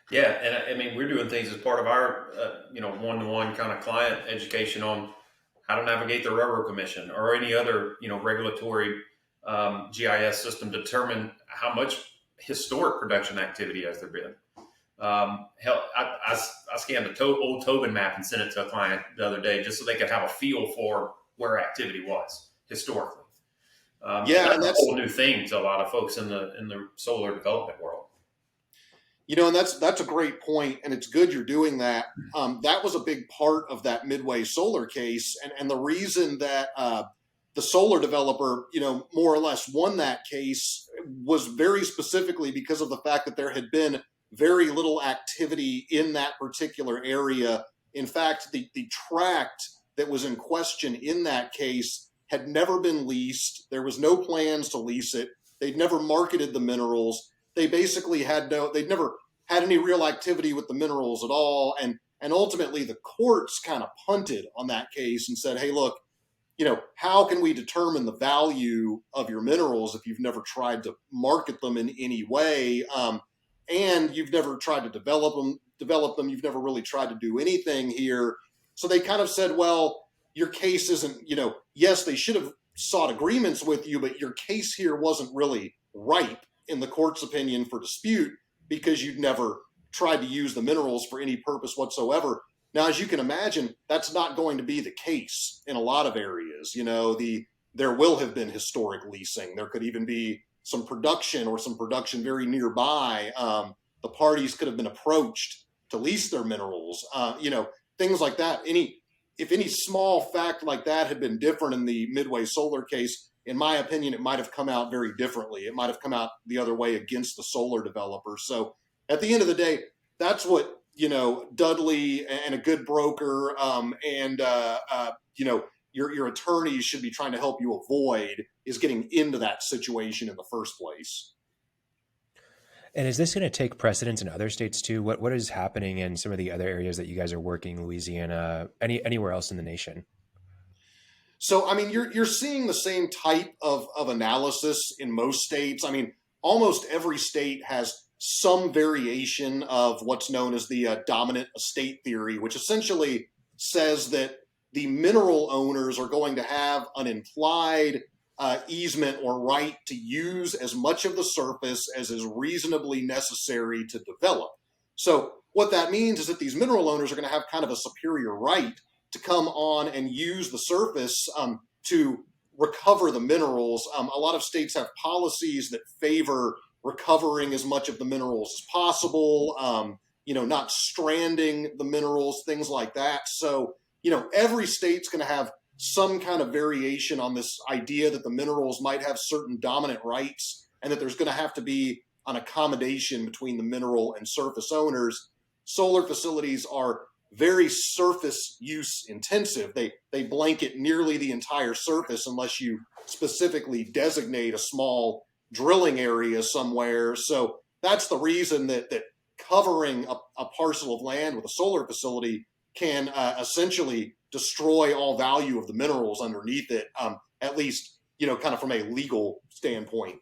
Yeah, and I mean, we're doing things as part of our, one-to-one kind of client education on how to navigate the Railroad Commission or any other, regulatory GIS system to determine how much historic production activity has there been. Hell, I scanned a old Tobin map and sent it to a client the other day just so they could have a feel for where activity was historically. And Yeah, that's and a that's whole new thing to a lot of folks in the solar development world. and that's a great point, and it's good you're doing that. That was a big part of that Midway Solar case, and the reason that the solar developer, more or less won that case was very specifically because of the fact that there had been very little activity in that particular area. In fact, the tract that was in question in that case had never been leased. There was no plans to lease it. They'd never marketed the minerals. They'd never had any real activity with the minerals at all. And ultimately the courts kind of punted on that case and said, hey, look, how can we determine the value of your minerals if you've never tried to market them in any way? And you've never tried to develop them. You've never really tried to do anything here. So they kind of said, well, your case isn't, yes, they should have sought agreements with you, but your case here wasn't really ripe in the court's opinion for dispute because you'd never tried to use the minerals for any purpose whatsoever. Now, as you can imagine, that's not going to be the case in a lot of areas. There will have been historic leasing. There could even be some production very nearby. The parties could have been approached to lease their minerals. Things like that. If any small fact like that had been different in the Midway Solar case, in my opinion, it might have come out very differently. It might have come out the other way against the solar developer. So at the end of the day, that's what Dudley and a good broker and your attorneys should be trying to help you avoid is getting into that situation in the first place. And is this going to take precedence in other states too? What is happening in some of the other areas that you guys are working, Louisiana, anywhere else in the nation? So, I mean, you're seeing the same type of analysis in most states. I mean, almost every state has some variation of what's known as the dominant estate theory, which essentially says that the mineral owners are going to have an implied easement or right to use as much of the surface as is reasonably necessary to develop. So, what that means is that these mineral owners are going to have kind of a superior right to come on and use the surface to recover the minerals. A lot of states have policies that favor recovering as much of the minerals as possible, not stranding the minerals, things like that. So, every state's going to have some kind of variation on this idea that the minerals might have certain dominant rights and that there's going to have to be an accommodation between the mineral and surface owners. Solar facilities are very surface use intensive. They blanket nearly the entire surface unless you specifically designate a small drilling area somewhere. So that's the reason that covering a parcel of land with a solar facility can essentially destroy all value of the minerals underneath it, at least, kind of from a legal standpoint.